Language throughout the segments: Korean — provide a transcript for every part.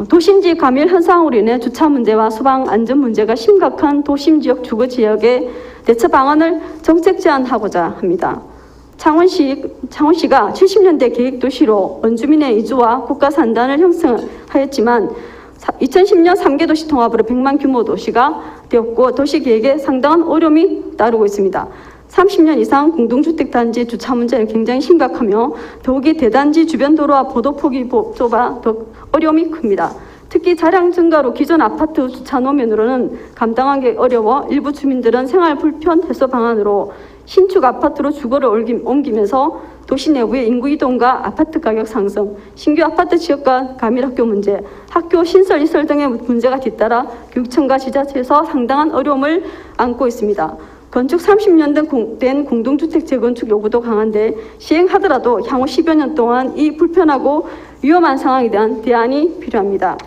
도심지 과밀 현상으로 인해 주차 문제와 소방 안전 문제가 심각한 도심지역 주거지역의 대처 방안을 정책 제안하고자 합니다. 창원시가 70년대 계획도시로 원주민의 이주와 국가산단을 형성하였지만 2010년 3개 도시 통합으로 100만 규모 도시가 되었고 도시계획에 상당한 어려움이 따르고 있습니다. 30년 이상 공동주택단지 주차 문제는 굉장히 심각하며 더욱이 대단지 주변 도로와 보도폭이 좁아 더 어려움이 큽니다. 특히 차량 증가로 기존 아파트 주차 노면으로는 감당하기 어려워 일부 주민들은 생활 불편 해소 방안으로 신축 아파트로 주거를 옮기면서 도시 내부의 인구 이동과 아파트 가격 상승, 신규 아파트 지역과 과밀학교 문제, 학교 신설 이설 등의 문제가 뒤따라 교육청과 지자체에서 상당한 어려움을 안고 있습니다. 건축 30년 된 공동주택 재건축 요구도 강한데 시행하더라도 향후 10여 년 동안 이 불편하고 위험한 상황에 대한 대안이 필요합니다.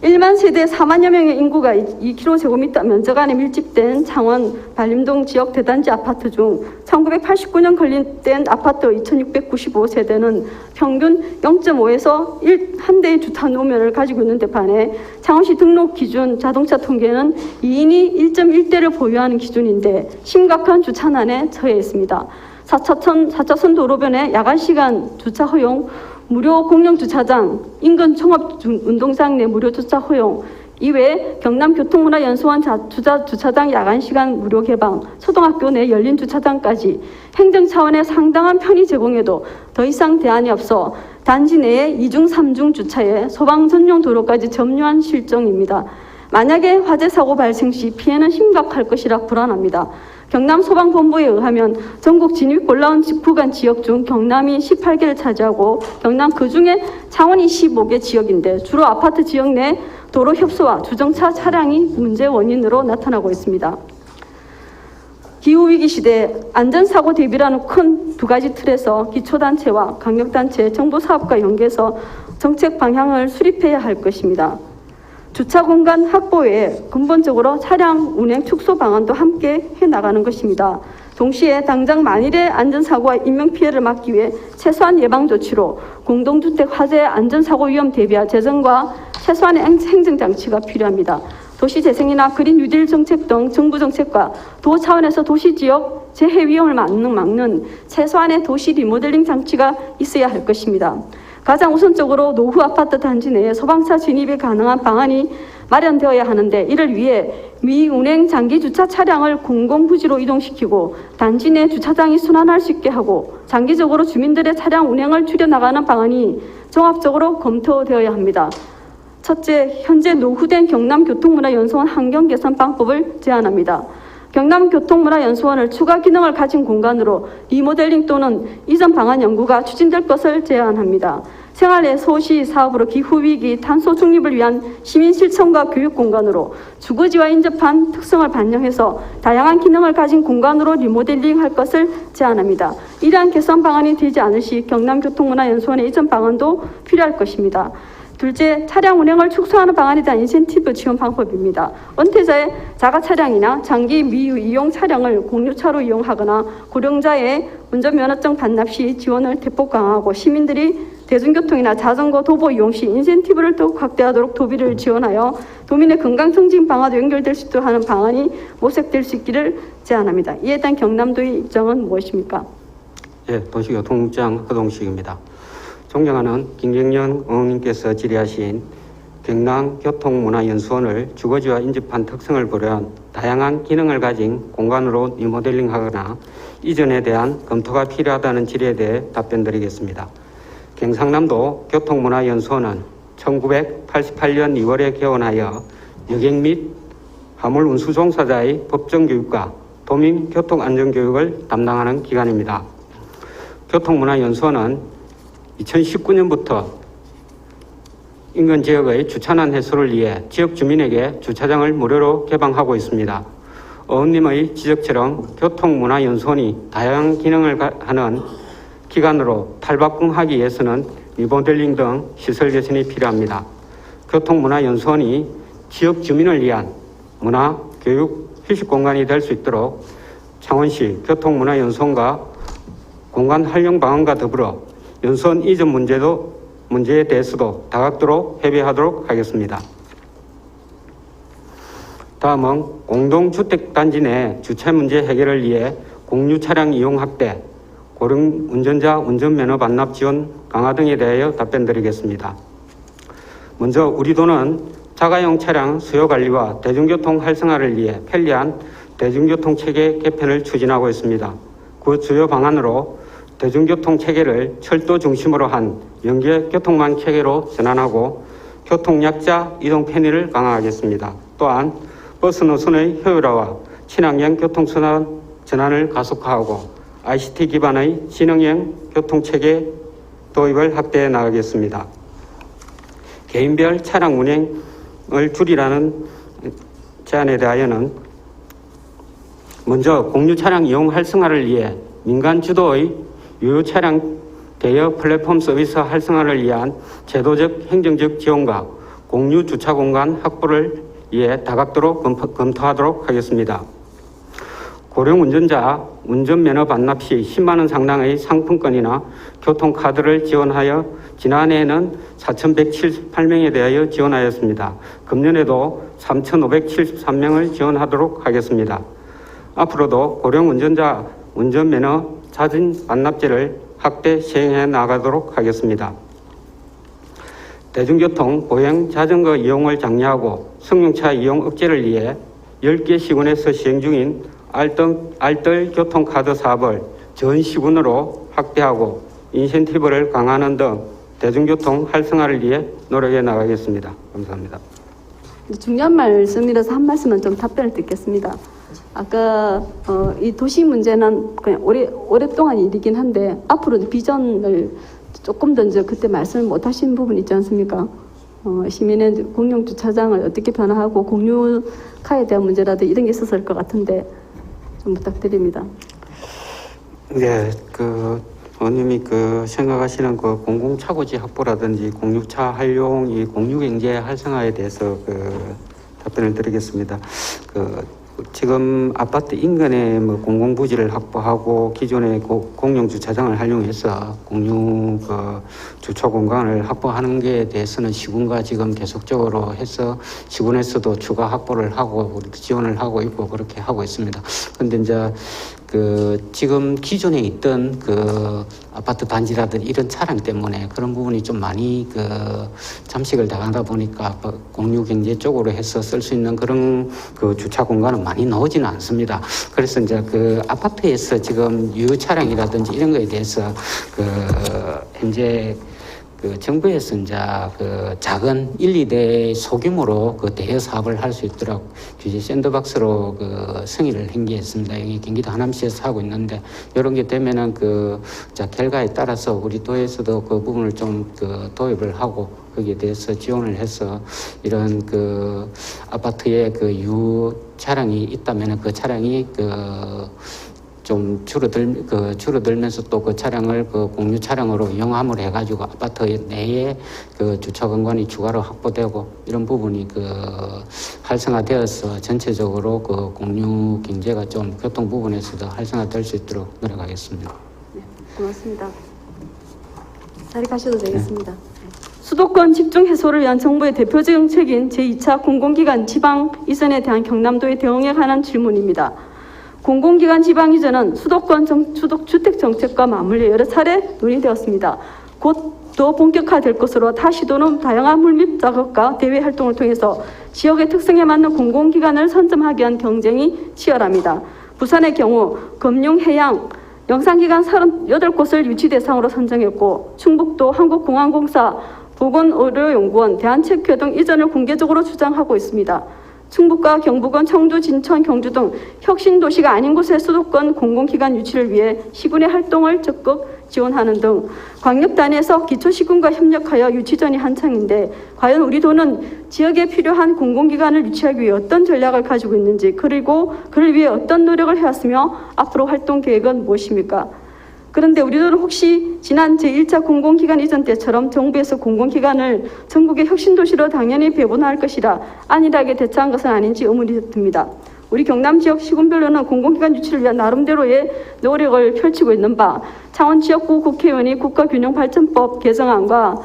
1만 세대 4만여 명의 인구가 2km 면적 안에 밀집된 창원 반림동 지역 대단지 아파트 중 1989년 건립된 아파트 2695세대는 평균 0.5에서 1대의 주차 노면을 가지고 있는데 반해 창원시 등록 기준 자동차 통계는 2인이 1.1대를 보유하는 기준인데 심각한 주차난에 처해 있습니다. 4차선 도로변에 야간시간 주차 허용, 무료 공영주차장, 인근 종합운동장 내 무료 주차 허용, 이외에 경남교통문화연수원 주차장 야간시간 무료 개방, 초등학교 내 열린 주차장까지 행정 차원의 상당한 편의 제공에도 더 이상 대안이 없어 단지 내에 2중, 3중 주차에 소방 전용 도로까지 점유한 실정입니다. 만약에 화재 사고 발생 시 피해는 심각할 것이라 불안합니다. 경남소방본부에 의하면 전국 진입곤란 구간 지역 중 경남이 18개를 차지하고 경남 그중에 창원이 15개 지역인데 주로 아파트 지역 내 도로 협소와 주정차 차량이 문제 원인으로 나타나고 있습니다. 기후위기 시대 안전사고 대비라는 큰 두 가지 틀에서 기초단체와 강력단체, 정부사업과 연계해서 정책 방향을 수립해야 할 것입니다. 주차 공간 확보 외에 근본적으로 차량 운행 축소 방안도 함께 해나가는 것입니다. 동시에 당장 만일의 안전사고와 인명피해를 막기 위해 최소한 예방조치로 공동주택 화재 안전사고 위험 대비할 재정과 최소한의 행정장치가 필요합니다. 도시재생이나 그린 뉴딜 정책 등 정부 정책과 도 차원에서 도시지역 재해 위험을 막는 최소한의 도시 리모델링 장치가 있어야 할 것입니다. 가장 우선적으로 노후 아파트 단지 내에 소방차 진입이 가능한 방안이 마련되어야 하는데 이를 위해 미운행 장기 주차 차량을 공공부지로 이동시키고 단지 내 주차장이 순환할 수 있게 하고 장기적으로 주민들의 차량 운행을 줄여나가는 방안이 종합적으로 검토되어야 합니다. 첫째, 현재 노후된 경남교통문화연수원 환경 개선 방법을 제안합니다. 경남교통문화연수원을 추가 기능을 가진 공간으로 리모델링 또는 이전 방안 연구가 추진될 것을 제안합니다. 생활의 소시 사업으로 기후위기, 탄소 중립을 위한 시민 실천과 교육 공간으로 주거지와 인접한 특성을 반영해서 다양한 기능을 가진 공간으로 리모델링 할 것을 제안합니다. 이러한 개선 방안이 되지 않을 시 경남교통문화연수원의 이전 방안도 필요할 것입니다. 둘째, 차량 운행을 축소하는 방안에 대한 인센티브 지원 방법입니다. 은퇴자의 자가 차량이나 장기 미이용 차량을 공유차로 이용하거나 고령자의 운전면허증 반납 시 지원을 대폭 강화하고 시민들이 대중교통이나 자전거 도보 이용 시 인센티브를 더욱 확대하도록 도비를 지원하여 도민의 건강 증진 방안도 연결될 수 있도록 하는 방안이 모색될 수 있기를 제안합니다. 이에 대한 경남도의 입장은 무엇입니까? 예, 도시교통국장 허동식입니다. 존경하는 김경련 의원님께서 질의하신 경남교통문화연수원을 주거지와 인접한 특성을 고려한 다양한 기능을 가진 공간으로 리모델링하거나 이전에 대한 검토가 필요하다는 질의에 대해 답변드리겠습니다. 경상남도 교통문화연수원은 1988년 2월에 개원하여 여객 및 화물 운수 종사자의 법정 교육과 도민 교통 안전 교육을 담당하는 기관입니다. 교통문화연수원은 2019년부터 인근 지역의 주차난 해소를 위해 지역 주민에게 주차장을 무료로 개방하고 있습니다. 의원님의 지적처럼 교통문화연수원이 다양한 기능을 하는 기관으로 탈바꿈하기 위해서는 리모델링 등 시설 개선이 필요합니다. 교통문화연수원이 지역 주민을 위한 문화, 교육, 휴식 공간이 될 수 있도록 창원시 교통문화연수원과 공간 활용 방안과 더불어 연수원 이전 문제도 문제에 대해서도 다각도로 협의하도록 하겠습니다. 다음은 공동주택단지 내 주차 문제 해결을 위해 공유 차량 이용 확대, 고령 운전자 운전면허 반납 지원 강화 등에 대하여 답변드리겠습니다. 먼저 우리 도는 자가용 차량 수요 관리와 대중교통 활성화를 위해 편리한 대중교통 체계 개편을 추진하고 있습니다. 그 주요 방안으로 대중교통 체계를 철도 중심으로 한 연계 교통망 체계로 전환하고 교통약자 이동 편의를 강화하겠습니다. 또한 버스 노선의 효율화와 친환경 교통순환 전환을 가속화하고 ICT 기반의 지능형 교통체계 도입을 확대해 나가겠습니다. 개인별 차량 운행을 줄이라는 제안에 대하여는 먼저 공유 차량 이용 활성화를 위해 민간 주도의 유효 차량 대여 플랫폼 서비스 활성화를 위한 제도적 행정적 지원과 공유 주차 공간 확보를 위해 다각도로 검토하도록 하겠습니다. 고령 운전자 운전면허 반납 시 10만 원 상당의 상품권이나 교통카드를 지원하여 지난해에는 4,178명에 대하여 지원하였습니다. 금년에도 3,573명을 지원하도록 하겠습니다. 앞으로도 고령 운전자 운전면허 자진 반납제를 확대 시행해 나가도록 하겠습니다. 대중교통, 보행, 자전거 이용을 장려하고 승용차 이용 억제를 위해 10개 시군에서 시행 중인 알뜰 교통카드 사업을 전 시군으로 확대하고 인센티브를 강화하는 등 대중교통 활성화를 위해 노력해 나가겠습니다. 감사합니다. 중요한 말씀이라서 한 말씀만 좀 답변을 듣겠습니다. 아까 이 도시 문제는 그냥 오랫동안 일이긴 한데 앞으로 비전을 조금 더 이제 그때 말씀을 못 하신 부분 있지 않습니까? 시민의 공용 주차장을 어떻게 변화하고 공유카에 대한 문제라도 이런 게 있었을 것 같은데 좀 부탁드립니다. 네, 의원님이 생각하시는 공공차고지 확보라든지 공유차 활용, 이 공유경제 활성화에 대해서 답변을 드리겠습니다. 지금 아파트 인근에 공공부지를 확보하고 기존의 공용 주차장을 활용해서 공유 주차 공간을 확보하는 게 대해서는 시군과 지금 계속적으로 해서 시군에서도 추가 확보를 하고 우리 지원을 하고 있고 그렇게 하고 있습니다. 그런데 이제 지금 기존에 있던 아파트 단지라든지 이런 차량 때문에 그런 부분이 좀 많이 잠식을 당하다 보니까 공유 경제 쪽으로 해서 쓸 수 있는 그런 주차 공간은 많이 나오지는 않습니다. 그래서 이제 아파트에서 지금 유효 차량이라든지 이런 거에 대해서 현재 정부에서 이제 작은 1, 2대 소규모로 대여 사업을 할 수 있도록 규제 샌드박스로 승인을 행기했습니다. 여기 경기도 하남시에서 하고 있는데 이런 게 되면은 결과에 따라서 우리 도에서도 그 부분을 좀 도입을 하고 거기에 대해서 지원을 해서 이런 아파트에 유효 차량이 있다면은 그 차량이 좀 줄어들면서 또 그 차량을 공유 차량으로 이용함을 해가지고 아파트 내에 주차 공간이 추가로 확보되고 이런 부분이 활성화되어서 전체적으로 공유 경제가 좀 교통 부분에서도 활성화될 수 있도록 노력하겠습니다. 네, 고맙습니다. 자리 가셔도 되겠습니다. 수도권 집중 해소를 위한 정부의 대표 정책인 제2차 공공기관 지방 이전에 대한 경남도의 대응에 관한 질문입니다. 공공기관 지방 이전은 수도권 주택 정책과 맞물려 여러 차례 논의되었습니다. 곧 더 본격화될 것으로 타 시도는 다양한 물밑 작업과 대외 활동을 통해서 지역의 특성에 맞는 공공기관을 선점하기 위한 경쟁이 치열합니다. 부산의 경우 금융, 해양, 영상기관 38곳을 유치 대상으로 선정했고 충북도 한국공항공사, 보건의료연구원, 대한체육회 등 이전을 공개적으로 주장하고 있습니다. 충북과 경북은 청주, 진천, 경주 등 혁신도시가 아닌 곳의 수도권 공공기관 유치를 위해 시군의 활동을 적극 지원하는 등 광역단위에서 기초시군과 협력하여 유치전이 한창인데 과연 우리 도는 지역에 필요한 공공기관을 유치하기 위해 어떤 전략을 가지고 있는지 그리고 그를 위해 어떤 노력을 해왔으며 앞으로 활동 계획은 무엇입니까? 그런데 우리 도는 혹시 지난 제1차 공공기관 이전 때처럼 정부에서 공공기관을 전국의 혁신도시로 당연히 배분할 것이라 안일하게 대처한 것은 아닌지 의문이 듭니다. 우리 경남 지역 시군별로는 공공기관 유치를 위한 나름대로의 노력을 펼치고 있는 바 창원 지역구 국회의원이 국가균형발전법 개정안과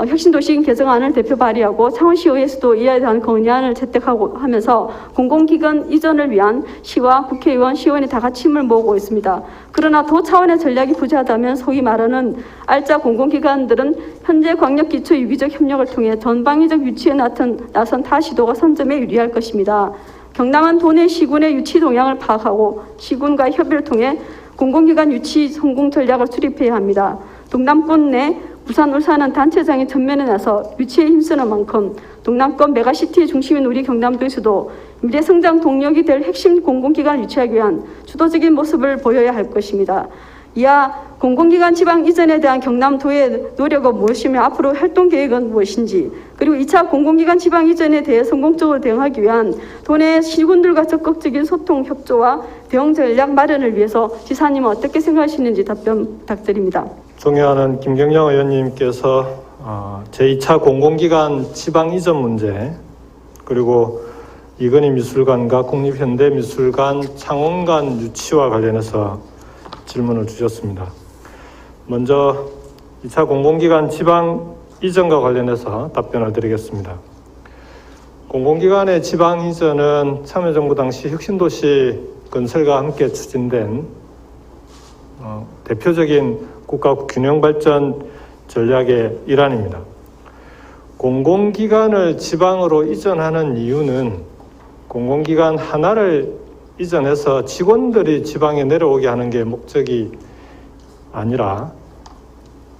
혁신도시 개정안을 대표 발의하고 창원시의회에서도 이에 대한 건의안을 채택하고 하면서 공공기관 이전을 위한 시와 국회의원, 시의원이 다 같이 힘을 모으고 있습니다. 그러나 도 차원의 전략이 부재하다면 소위 말하는 알짜 공공기관들은 현재 광역기초 유기적 협력을 통해 전방위적 유치에 나선 타 시도가 선점에 유리할 것입니다. 경남은 도내 시군의 유치 동향을 파악하고 시군과의 협의를 통해 공공기관 유치 성공 전략을 수립해야 합니다. 동남권 내 부산, 울산은 단체장이 전면에 나서 유치에 힘쓰는 만큼 동남권 메가시티의 중심인 우리 경남도에서도 미래 성장 동력이 될 핵심 공공기관을 유치하기 위한 주도적인 모습을 보여야 할 것입니다. 이하 공공기관 지방 이전에 대한 경남도의 노력은 무엇이며 앞으로 활동 계획은 무엇인지, 그리고 2차 공공기관 지방 이전에 대해 성공적으로 대응하기 위한 도내 시군들과 적극적인 소통, 협조와 대응 전략 마련을 위해서 지사님은 어떻게 생각하시는지 답변 부탁드립니다. 존경하는 김경영 의원님께서 제2차 공공기관 지방 이전 문제, 그리고 이건희 미술관과 국립현대미술관 창원관 유치와 관련해서 질문을 주셨습니다. 먼저 2차 공공기관 지방 이전과 관련해서 답변을 드리겠습니다. 공공기관의 지방 이전은 참여정부 당시 혁신도시 건설과 함께 추진된 대표적인 국가 균형발전 전략의 일환입니다. 공공기관을 지방으로 이전하는 이유는 공공기관 하나를 이전해서 직원들이 지방에 내려오게 하는 게 목적이 아니라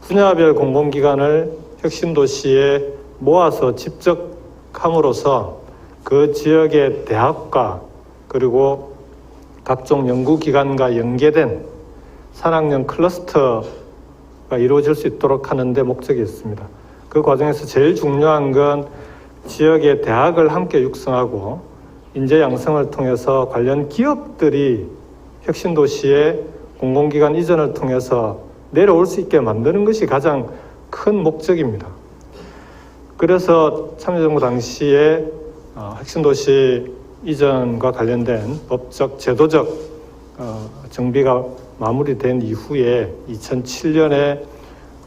분야별 공공기관을 혁신도시에 모아서 집적함으로써 그 지역의 대학과 그리고 각종 연구기관과 연계된 산학령 클러스터가 이루어질 수 있도록 하는 데 목적이 있습니다. 그 과정에서 제일 중요한 건 지역의 대학을 함께 육성하고 인재 양성을 통해서 관련 기업들이 혁신도시의 공공기관 이전을 통해서 내려올 수 있게 만드는 것이 가장 큰 목적입니다. 그래서 참여정부 당시에 혁신도시 이전과 관련된 법적, 제도적 정비가 마무리된 이후에 2007년에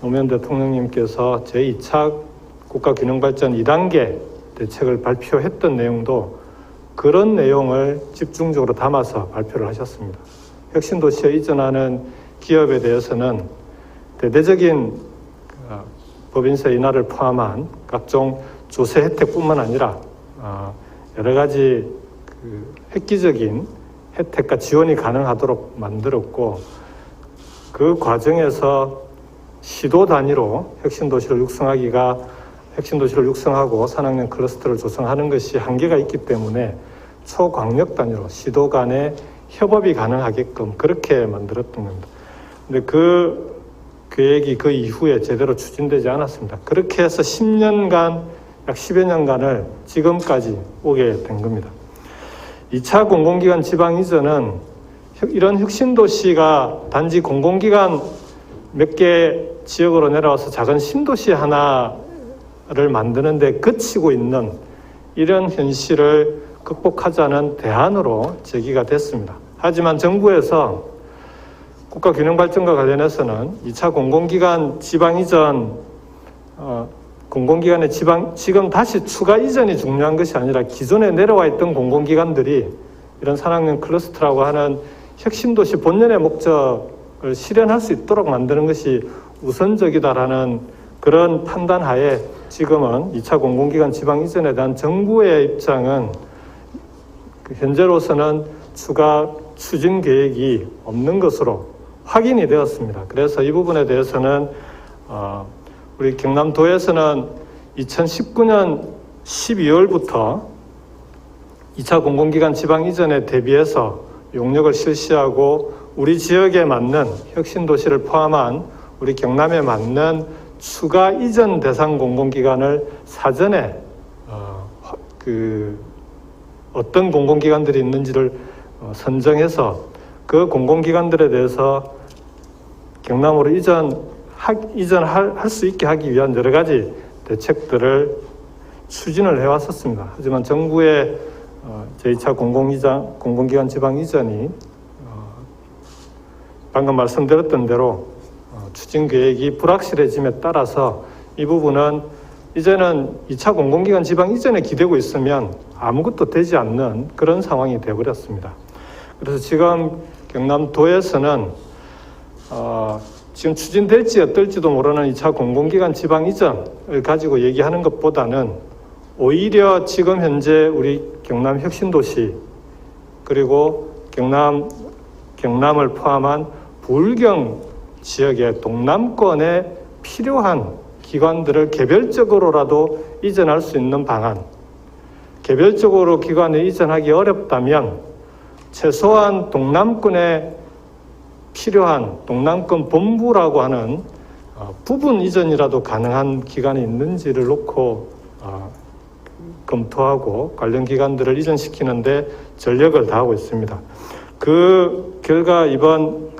노무현 대통령님께서 제2차 국가균형발전 2단계 대책을 발표했던 내용도 그런 내용을 집중적으로 담아서 발표를 하셨습니다. 혁신도시에 이전하는 기업에 대해서는 대대적인 법인세 인하를 포함한 각종 조세 혜택뿐만 아니라 여러 가지 획기적인 혜택과 지원이 가능하도록 만들었고, 그 과정에서 시도 단위로 혁신도시를 육성하고 산학령 클러스터를 조성하는 것이 한계가 있기 때문에 초광역 단위로 시도 간의 협업이 가능하게끔 그렇게 만들었던 겁니다. 근데 그 계획이 그 이후에 제대로 추진되지 않았습니다. 그렇게 해서 10년간, 약 10여 년간을 지금까지 오게 된 겁니다. 2차 공공기관 지방 이전은 이런 혁신도시가 단지 공공기관 몇 개 지역으로 내려와서 작은 신도시 하나를 만드는 데 그치고 있는 이런 현실을 극복하자는 대안으로 제기가 됐습니다. 하지만 정부에서 국가균형발전과 관련해서는 2차 공공기관 지방 이전, 공공기관의 지금 다시 추가 이전이 중요한 것이 아니라 기존에 내려와 있던 공공기관들이 이런 산학령 클러스터라고 하는 혁신도시 본연의 목적을 실현할 수 있도록 만드는 것이 우선적이다라는 그런 판단하에 지금은 2차 공공기관 지방 이전에 대한 정부의 입장은 현재로서는 추가 추진 계획이 없는 것으로 확인이 되었습니다. 그래서 이 부분에 대해서는 우리 경남도에서는 2019년 12월부터 2차 공공기관 지방 이전에 대비해서 용역을 실시하고 우리 지역에 맞는 혁신도시를 포함한 우리 경남에 맞는 추가 이전 대상 공공기관을 사전에 어떤 공공기관들이 있는지를 선정해서 그 공공기관들에 대해서 경남으로 이전할 수 있게 하기 위한 여러 가지 대책들을 추진을 해왔었습니다. 하지만 정부의 제2차 공공기관 지방 이전이 방금 말씀드렸던 대로 추진 계획이 불확실해짐에 따라서 이 부분은 이제는 2차 공공기관 지방 이전에 기대고 있으면 아무것도 되지 않는 그런 상황이 되어버렸습니다. 그래서 지금 경남도에서는 지금 추진될지 어떨지도 모르는 2차 공공기관 지방 이전을 가지고 얘기하는 것보다는 오히려 지금 현재 우리 경남 혁신도시 그리고 경남을 포함한 부울경 지역의 동남권에 필요한 기관들을 개별적으로라도 이전할 수 있는 방안, 개별적으로 기관을 이전하기 어렵다면 최소한 동남권에 필요한 동남권 본부라고 하는 부분 이전이라도 가능한 기관이 있는지를 놓고 검토하고 관련 기관들을 이전시키는데 전력을 다하고 있습니다. 그 결과 이번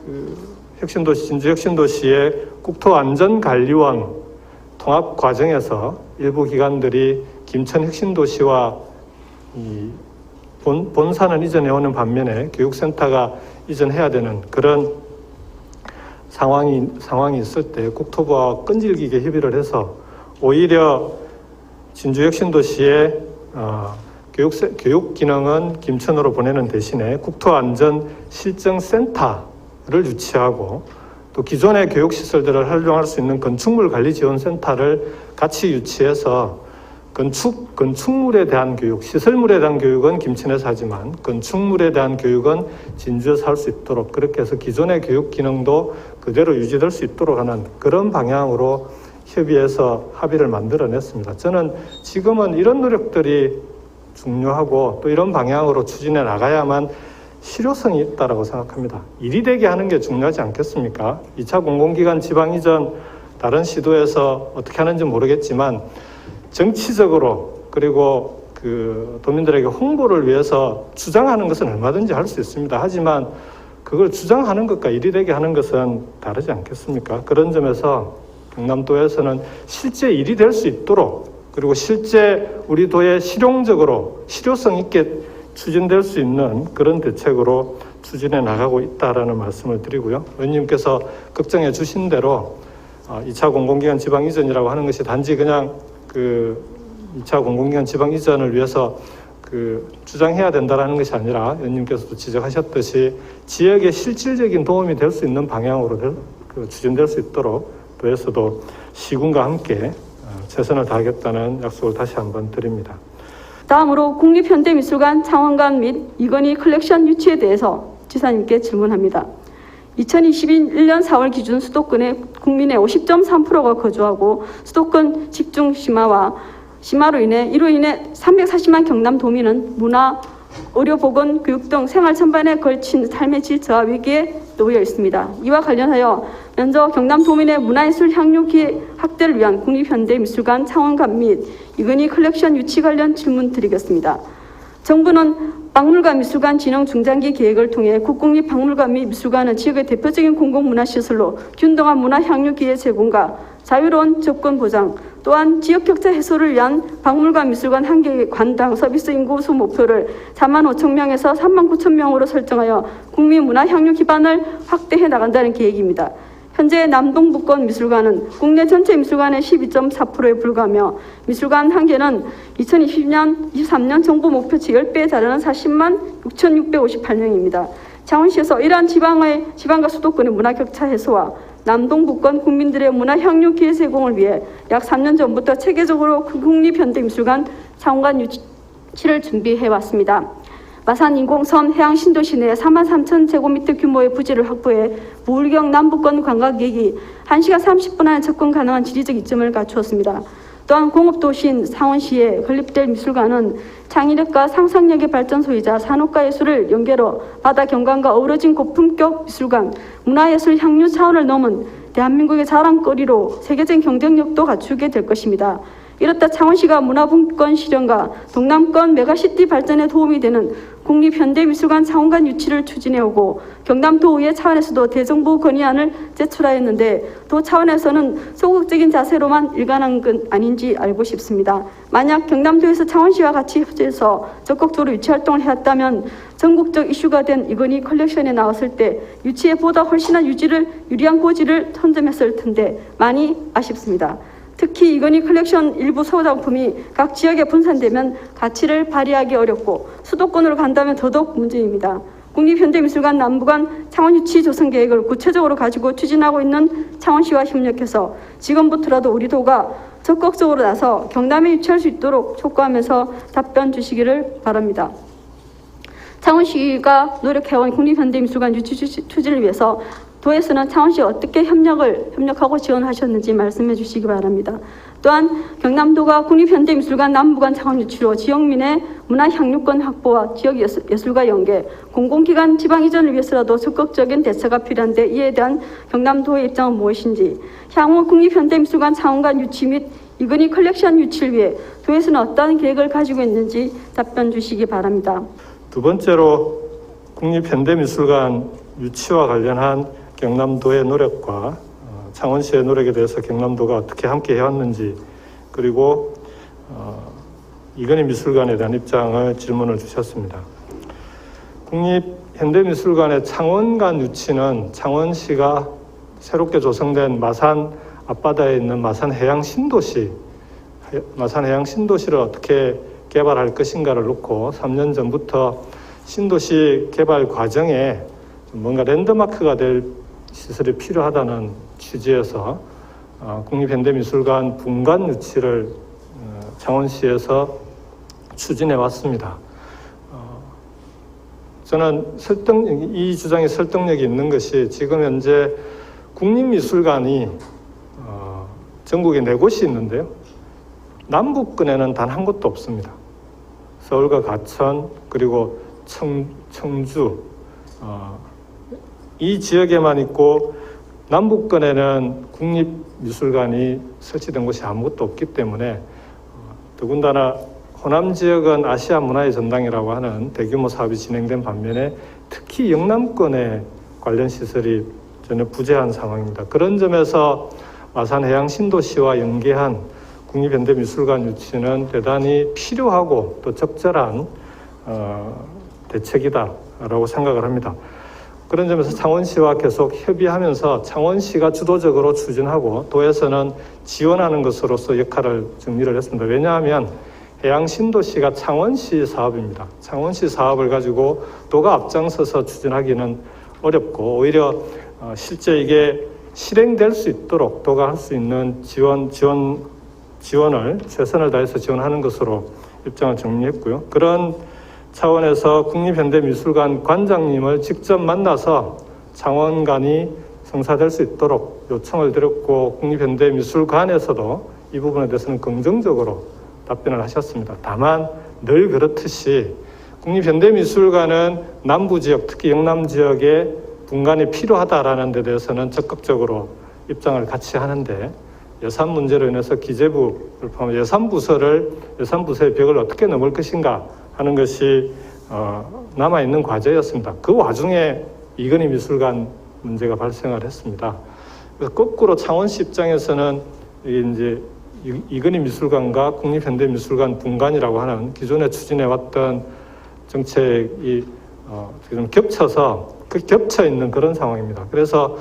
혁신도시, 진주혁신도시의 국토안전관리원 통합 과정에서 일부 기관들이 김천혁신도시와 본사는 이전해오는 반면에 교육센터가 이전해야 되는 그런 상황이 있을 때 국토부와 끈질기게 협의를 해서 오히려 진주혁신도시의 교육 기능은 김천으로 보내는 대신에 국토안전실정센터를 유치하고 또 기존의 교육시설들을 활용할 수 있는 건축물관리지원센터를 같이 유치해서 건축물에 대한 교육, 시설물에 대한 교육은 김천에서 하지만 건축물에 대한 교육은 진주에서 할 수 있도록 그렇게 해서 기존의 교육 기능도 그대로 유지될 수 있도록 하는 그런 방향으로 협의해서 합의를 만들어냈습니다. 저는 지금은 이런 노력들이 중요하고 또 이런 방향으로 추진해 나가야만 실효성이 있다고 생각합니다. 일이 되게 하는 게 중요하지 않겠습니까? 2차 공공기관 지방 이전 다른 시도에서 어떻게 하는지 모르겠지만 정치적으로 그리고 도민들에게 홍보를 위해서 주장하는 것은 얼마든지 할 수 있습니다. 하지만 그걸 주장하는 것과 일이 되게 하는 것은 다르지 않겠습니까? 그런 점에서 경남도에서는 실제 일이 될 수 있도록 그리고 실제 우리 도에 실용적으로 실효성 있게 추진될 수 있는 그런 대책으로 추진해 나가고 있다라는 말씀을 드리고요. 의원님께서 걱정해 주신 대로 2차 공공기관 지방 이전이라고 하는 것이 단지 그냥 2차 공공기관 지방 이전을 위해서 주장해야 된다라는 것이 아니라 의원님께서도 지적하셨듯이 지역에 실질적인 도움이 될 수 있는 방향으로 추진될 수 있도록 도에서도 시군과 함께 최선을 다하겠다는 약속을 다시 한번 드립니다. 다음으로 국립현대미술관 창원관 및 이건희 컬렉션 유치에 대해서 지사님께 질문합니다. 2021년 4월 기준 수도권의 국민의 50.3%가 거주하고 수도권 집중 심화로 인해 340만 경남 도민은 문화, 의료, 보건, 교육 등 생활 전반에 걸친 삶의 질 저하 위기에 놓여 있습니다. 이와 관련하여 먼저 경남 도민의 문화예술 향유 기회 확대를 위한 국립현대미술관 창원관 및 이건희 컬렉션 유치 관련 질문 드리겠습니다. 정부는 박물관 미술관 진흥 중장기 계획을 통해 국공립박물관 및 미술관은 지역의 대표적인 공공문화시설로 균등한 문화 향유 기회 제공과 자유로운 접근 보장, 또한 지역 격차 해소를 위한 박물관 미술관 한 개 관당 서비스 인구수 목표를 4만 5천 명에서 3만 9천 명으로 설정하여 국민 문화 향유 기반을 확대해 나간다는 계획입니다. 현재 남동북권 미술관은 국내 전체 미술관의 12.4%에 불과하며 미술관 한 개는 2023년 정부 목표치 10배에 달하는 40만 6,658명입니다. 창원시에서 이러한 지방과 수도권의 문화 격차 해소와 남동북권 국민들의 문화 향유 기회 제공을 위해 약 3년 전부터 체계적으로 국립현대미술관 창원관 유치를 준비해 왔습니다. 마산 인공섬 해양 신도시 내 4만 3천 제곱미터 규모의 부지를 확보해 부울경 남북권 관광객이 1시간 30분 안에 접근 가능한 지리적 이점을 갖추었습니다. 또한 공업도시인 상원시에 건립될 미술관은 창의력과 상상력의 발전소이자 산업과 예술을 연계로 바다 경관과 어우러진 고품격 미술관, 문화예술 향유 차원을 넘은 대한민국의 자랑거리로 세계적인 경쟁력도 갖추게 될 것입니다. 이렇다 창원시가 문화분권 실현과 동남권 메가시티 발전에 도움이 되는 국립현대미술관 창원관 유치를 추진해오고 경남도의회 차원에서도 대정부 건의안을 제출하였는데 도 차원에서는 소극적인 자세로만 일관한 건 아닌지 알고 싶습니다. 만약 경남도에서 창원시와 같이 협조해서 적극적으로 유치 활동을 해왔다면 전국적 이슈가 된 이건희 컬렉션에 나왔을 때 유치에 보다 훨씬한 유리한 고지를 선점했을 텐데 많이 아쉽습니다. 특히 이건희 컬렉션 일부 소장품이 각 지역에 분산되면 가치를 발휘하기 어렵고 수도권으로 간다면 더더욱 문제입니다. 국립현대미술관 남부관 창원유치 조성 계획을 구체적으로 가지고 추진하고 있는 창원시와 협력해서 지금부터라도 우리 도가 적극적으로 나서 경남에 유치할 수 있도록 촉구하면서 답변 주시기를 바랍니다. 창원시가 노력해온 국립현대미술관 유치 추진을 위해서 도에서는 창원시와 어떻게 협력하고 지원하셨는지 말씀해 주시기 바랍니다. 또한 경남도가 국립현대미술관 남부관 창원 유치로 지역민의 문화 향유권 확보와 지역 예술과 연계, 공공기관 지방 이전을 위해서라도 적극적인 대처가 필요한데 이에 대한 경남도의 입장은 무엇인지, 향후 국립현대미술관 창원관 유치 및 이건희 컬렉션 유치를 위해 도에서는 어떤 계획을 가지고 있는지 답변 주시기 바랍니다. 두 번째로 국립현대미술관 유치와 관련한 경남도의 노력과 창원시의 노력에 대해서 경남도가 어떻게 함께 해왔는지, 그리고 이건희 미술관에 대한 입장을 질문을 주셨습니다. 국립현대미술관의 창원관 유치는 창원시가 새롭게 조성된 마산 앞바다에 있는 마산 해양 신도시를 어떻게 개발할 것인가를 놓고 3년 전부터 신도시 개발 과정에 뭔가 랜드마크가 될 시설이 필요하다는 취지에서 국립현대미술관 분관 유치를 창원시에서 추진해 왔습니다. 저는 이 주장에 설득력이 있는 것이 지금 현재 국립미술관이 전국에 4곳이 있는데요. 남북권에는 단 한 곳도 없습니다. 서울과 가천, 그리고 청주, 이 지역에만 있고 남북권에는 국립미술관이 설치된 곳이 아무것도 없기 때문에 더군다나 호남 지역은 아시아 문화의 전당이라고 하는 대규모 사업이 진행된 반면에 특히 영남권의 관련 시설이 전혀 부재한 상황입니다. 그런 점에서 마산 해양 신도시와 연계한 국립현대미술관 유치는 대단히 필요하고 또 적절한 대책이다라고 생각을 합니다. 그런 점에서 창원시와 계속 협의하면서 창원시가 주도적으로 추진하고 도에서는 지원하는 것으로서 역할을 정리를 했습니다. 왜냐하면 해양 신도시가 창원시 사업입니다. 창원시 사업을 가지고 도가 앞장서서 추진하기는 어렵고 오히려 실제 이게 실행될 수 있도록 도가 할 수 있는 지원을 최선을 다해서 지원하는 것으로 입장을 정리했고요. 그런 차원에서 국립현대미술관 관장님을 직접 만나서 창원관이 성사될 수 있도록 요청을 드렸고 국립현대미술관에서도 이 부분에 대해서는 긍정적으로 답변을 하셨습니다. 다만 늘 그렇듯이 국립현대미술관은 남부지역, 특히 영남지역에 분관이 필요하다라는 데 대해서는 적극적으로 입장을 같이 하는데 예산 문제로 인해서 기재부를 포함해 예산부서의 벽을 어떻게 넘을 것인가 하는 것이 남아있는 과제였습니다. 그 와중에 이건희 미술관 문제가 발생을 했습니다. 그래서 거꾸로 창원시 입장에서는 이제 이건희 미술관과 국립현대미술관 분관이라고 하는 기존에 추진해왔던 정책이 지금 겹쳐서 겹쳐 있는 그런 상황입니다. 그래서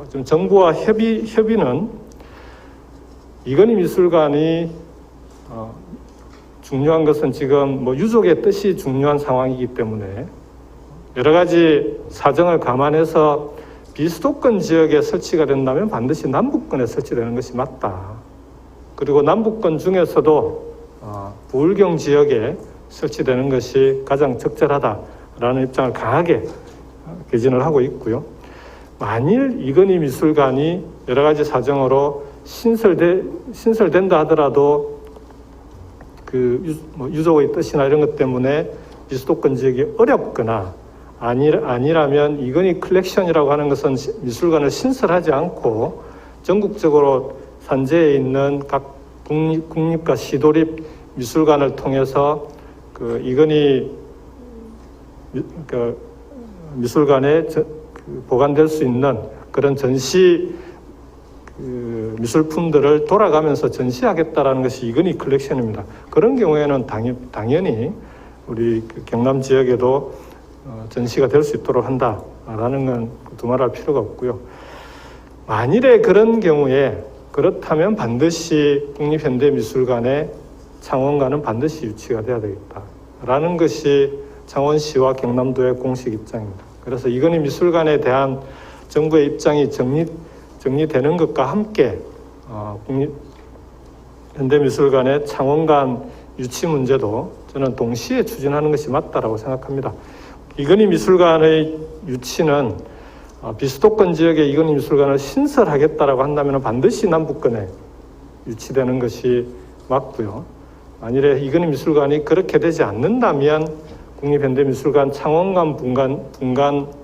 좀 정부와 협의는 이건희 미술관이 중요한 것은 지금 유족의 뜻이 중요한 상황이기 때문에 여러 가지 사정을 감안해서 비수도권 지역에 설치가 된다면 반드시 남북권에 설치되는 것이 맞다. 그리고 남북권 중에서도 부울경 지역에 설치되는 것이 가장 적절하다라는 입장을 강하게 개진을 하고 있고요. 만일 이건희 미술관이 여러 가지 사정으로 신설된다 하더라도 유족의 뜻이나 이런 것 때문에 비수도권 지역이 어렵거나 아니라면 이건희 컬렉션이라고 하는 것은 미술관을 신설하지 않고 전국적으로 산재에 있는 각 국립과 시도립 미술관을 통해서 이건희 미술관에 보관될 수 있는 그런 전시 미술품들을 돌아가면서 전시하겠다라는 것이 이건희 컬렉션입니다. 그런 경우에는 당연히 우리 경남 지역에도 전시가 될 수 있도록 한다라는 건 두말할 필요가 없고요. 만일에 그런 경우에 그렇다면 반드시 국립현대미술관의 창원관은 반드시 유치가 돼야 되겠다라는 것이 창원시와 경남도의 공식 입장입니다. 그래서 이건희 미술관에 대한 정부의 입장이 정리되는 것과 함께 국립현대미술관의 창원관 유치 문제도 저는 동시에 추진하는 것이 맞다라고 생각합니다. 이건희 미술관의 유치는 비수도권 지역에 이건희 미술관을 신설하겠다라고 한다면 반드시 남북권에 유치되는 것이 맞고요. 만일에 이건희 미술관이 그렇게 되지 않는다면 국립현대미술관 창원관 분관은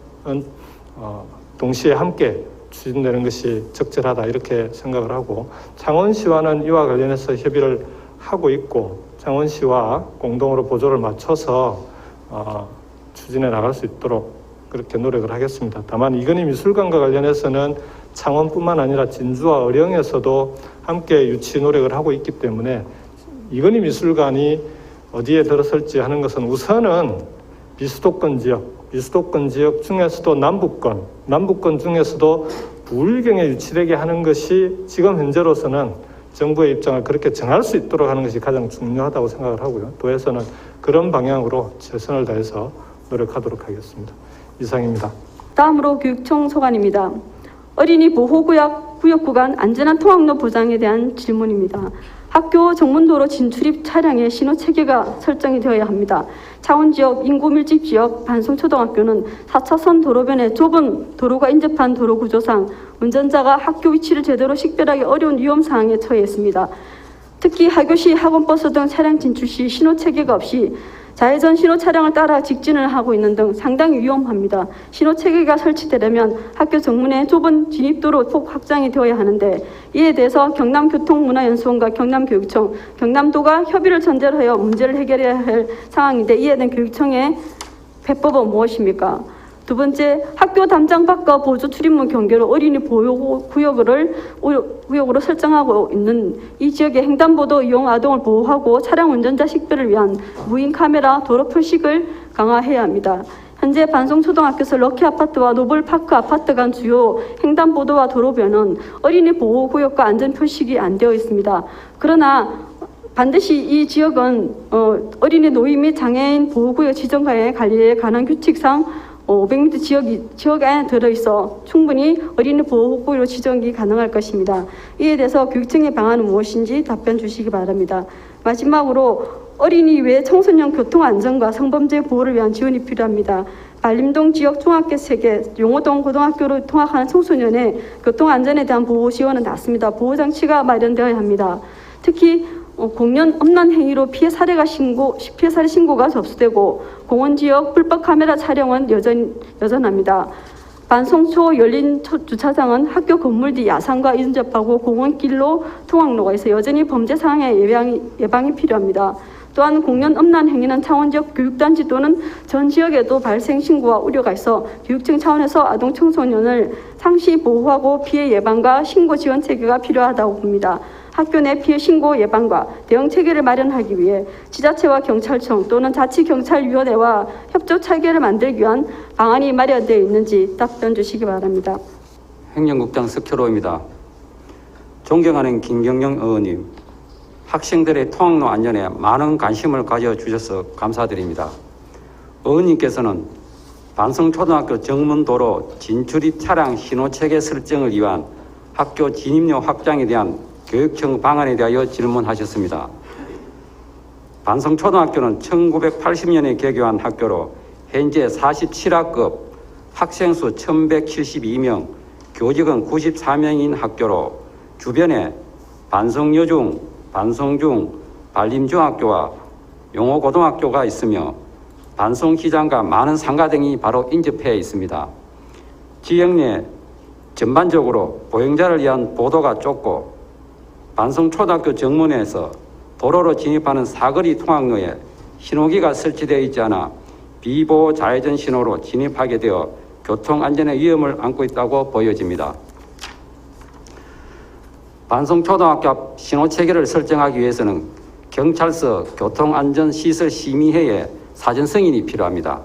동시에 함께 추진되는 것이 적절하다 이렇게 생각을 하고, 창원시와는 이와 관련해서 협의를 하고 있고 창원시와 공동으로 보조를 맞춰서 추진해 나갈 수 있도록 그렇게 노력을 하겠습니다. 다만 이건희 미술관과 관련해서는 창원뿐만 아니라 진주와 의령에서도 함께 유치 노력을 하고 있기 때문에 이건희 미술관이 어디에 들어설지 하는 것은 우선은 비수도권 지역 중에서도 남북권 중에서도 부울경에 유치되게 하는 것이 지금 현재로서는 정부의 입장을 그렇게 정할 수 있도록 하는 것이 가장 중요하다고 생각을 하고요. 도에서는 그런 방향으로 최선을 다해서 노력하도록 하겠습니다. 이상입니다. 다음으로 교육청 소관입니다. 어린이 보호구역 구간 안전한 통학로 보장에 대한 질문입니다. 학교 정문도로 진출입 차량의 신호 체계가 설정이 되어야 합니다. 창원지역 인구밀집 지역 반송초등학교는 4차선 도로변에 좁은 도로가 인접한 도로 구조상 운전자가 학교 위치를 제대로 식별하기 어려운 위험 상황에 처해 있습니다. 특히 하교시, 학원버스 등 차량 진출 시 신호 체계가 없이 좌회전 신호 차량을 따라 직진을 하고 있는 등 상당히 위험합니다. 신호 체계가 설치되려면 학교 정문에 좁은 진입도로 폭 확장이 되어야 하는데, 이에 대해서 경남교통문화연수원과 경남교육청, 경남도가 협의를 전제로 하여 문제를 해결해야 할 상황인데, 이에 대한 교육청의 배법은 무엇입니까? 두 번째, 학교 담장 밖과 보조 출입문 경계로 어린이 보호구역으로 설정하고 있는 이 지역의 횡단보도 이용 아동을 보호하고 차량 운전자 식별을 위한 무인 카메라 도로 표식을 강화해야 합니다. 현재 반송초등학교에서 럭키아파트와 노블파크 아파트 간 주요 횡단보도와 도로변은 어린이 보호구역과 안전표식이 안 되어 있습니다. 그러나 반드시 이 지역은 어린이 노인 및 장애인 보호구역 지정과의 관리에 관한 규칙상 500m 지역 안에 들어있어 충분히 어린이 보호구역으로 지정이 가능할 것입니다. 이에 대해서 교육청의 방안은 무엇인지 답변 주시기 바랍니다. 마지막으로 어린이 외 청소년 교통안전과 성범죄 보호를 위한 지원이 필요합니다. 반림동 지역 중학교 3개, 용호동 고등학교로 통학하는 청소년의 교통안전에 대한 보호 지원은 낮습니다. 보호장치가 마련되어야 합니다. 특히 공연 엄난 행위로 피해 사례 신고가 접수되고 공원 지역 불법 카메라 촬영은 여전합니다. 반송초 열린 주차장은 학교 건물 뒤 야산과 인접하고 공원길로 통학로가 있어 여전히 범죄 상황의 예방이 필요합니다. 또한 공연 엄난 행위는 창원 지역 교육단지 또는 전 지역에도 발생 신고와 우려가 있어 교육청 차원에서 아동 청소년을 상시 보호하고 피해 예방과 신고 지원 체계가 필요하다고 봅니다. 학교 내 피해 신고 예방과 대응 체계를 마련하기 위해 지자체와 경찰청 또는 자치경찰위원회와 협조 체계를 만들기 위한 방안이 마련되어 있는지 답변 주시기 바랍니다. 행정국장 석효로입니다. 존경하는 김경영 의원님, 학생들의 통학로 안전에 많은 관심을 가져주셔서 감사드립니다. 의원님께서는 반성초등학교 정문도로 진출입 차량 신호체계 설정을 위한 학교 진입로 확장에 대한 교육청 방안에 대하여 질문하셨습니다. 반성초등학교는 1980년에 개교한 학교로 현재 47학급, 학생수 1172명, 교직원 94명인 학교로 주변에 반성여중, 반성중, 반림중학교와 용호고등학교가 있으며 반성시장과 많은 상가 등이 바로 인접해 있습니다. 지역 내 전반적으로 보행자를 위한 보도가 좁고 반성초등학교 정문에서 도로로 진입하는 사거리 통학로에 신호기가 설치되어 있지 않아 비보호 좌회전 신호로 진입하게 되어 교통안전의 위험을 안고 있다고 보여집니다. 반성초등학교 앞 신호체계를 설정하기 위해서는 경찰서 교통안전시설심의회의 사전 승인이 필요합니다.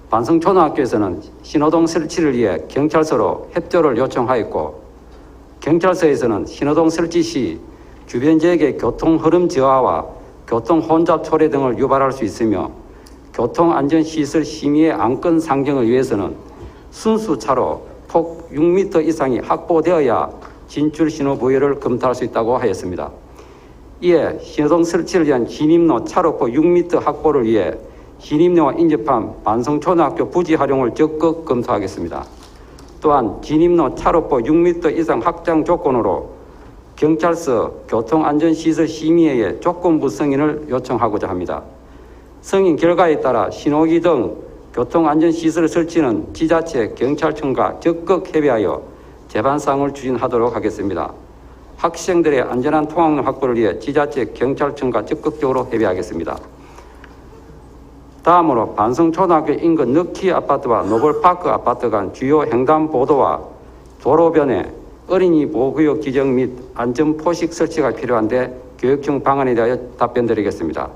반성초등학교에서는 신호등 설치를 위해 경찰서로 협조를 요청하였고 경찰서에서는 신호등 설치 시 주변 지역의 교통 흐름 저하와 교통 혼잡 초래 등을 유발할 수 있으며 교통안전시설 심의의 안건 상정을 위해서는 순수차로 폭 6m 이상이 확보되어야 진출 신호 부여를 검토할 수 있다고 하였습니다. 이에 신호등 설치를 위한 진입로 차로폭 6m 확보를 위해 진입로와 인접한 반성초등학교 부지 활용을 적극 검토하겠습니다. 또한 진입로 차로폭 6m 이상 확장 조건으로 경찰서 교통안전시설 심의회에 조건부 승인을 요청하고자 합니다. 승인 결과에 따라 신호기 등 교통안전시설 설치는 지자체, 경찰청과 적극 협의하여 제반사항을 추진하도록 하겠습니다. 학생들의 안전한 통학로 확보를 위해 지자체, 경찰청과 적극적으로 협의하겠습니다. 다음으로 반성초등학교 인근 넉키 아파트와 노블파크 아파트 간 주요 횡단보도와 도로변에 어린이 보호구역 지정 및 안전포식 설치가 필요한데 교육청 방안에 대하여 답변드리겠습니다.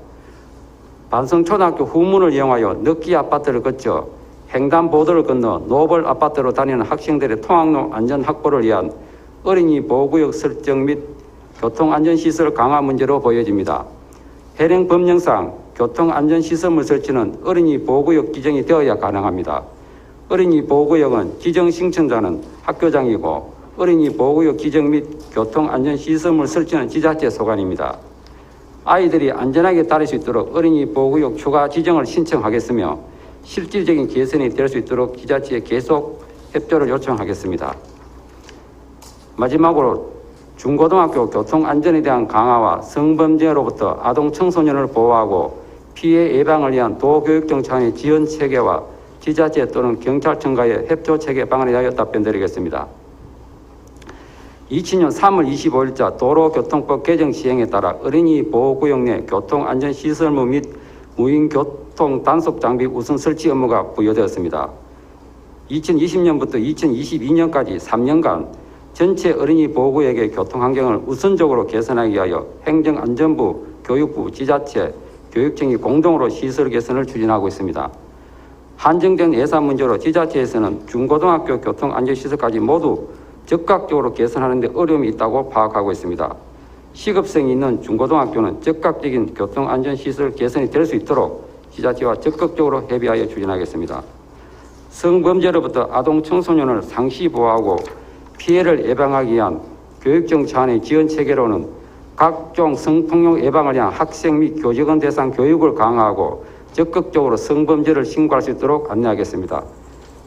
반성초등학교 후문을 이용하여 넉키 아파트를 거쳐 횡단보도를 건너 노블 아파트로 다니는 학생들의 통학로 안전 확보를 위한 어린이 보호구역 설정 및 교통안전시설 강화 문제로 보여집니다. 해당 법령상 교통안전시설물 설치는 어린이 보호구역 지정이 되어야 가능합니다. 어린이 보호구역은 지정 신청자는 학교장이고 어린이 보호구역 지정 및 교통안전시설물 설치는 지자체 소관입니다. 아이들이 안전하게 다닐 수 있도록 어린이 보호구역 추가 지정을 신청하겠으며 실질적인 개선이 될 수 있도록 지자체에 계속 협조를 요청하겠습니다. 마지막으로 중고등학교 교통안전에 대한 강화와 성범죄로부터 아동 청소년을 보호하고 피해 예방을 위한 도교육청 차원의 지원 체계와 지자체 또는 경찰청과의 협조 체계 방안에 대하여 답변드리겠습니다. 2000년 3월 25일자 도로교통법 개정 시행에 따라 어린이 보호구역 내 교통안전시설물 및 무인교통 단속장비 우선 설치 업무가 부여되었습니다. 2020년부터 2022년까지 3년간 전체 어린이 보호구역의 교통환경을 우선적으로 개선하기 위하여 행정안전부, 교육부, 지자체, 교육청이 공동으로 시설 개선을 추진하고 있습니다. 한정된 예산 문제로 지자체에서는 중고등학교 교통안전시설까지 모두 적극적으로 개선하는 데 어려움이 있다고 파악하고 있습니다. 시급성이 있는 중고등학교는 적극적인 교통안전시설 개선이 될 수 있도록 지자체와 적극적으로 협의하여 추진하겠습니다. 성범죄로부터 아동 청소년을 상시 보호하고 피해를 예방하기 위한 교육청 차원의 지원 체계로는 각종 성폭력 예방을 위한 학생 및 교직원 대상 교육을 강화하고 적극적으로 성범죄를 신고할 수 있도록 안내하겠습니다.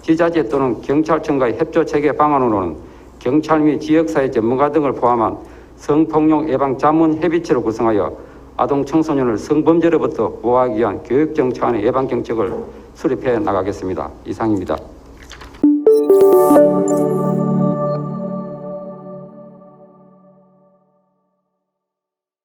지자체 또는 경찰청과의 협조 체계 방안으로는 경찰 및 지역사회 전문가 등을 포함한 성폭력 예방 자문 협의체를 구성하여 아동 청소년을 성범죄로부터 보호하기 위한 교육청 차원의 예방 정책을 수립해 나가겠습니다. 이상입니다.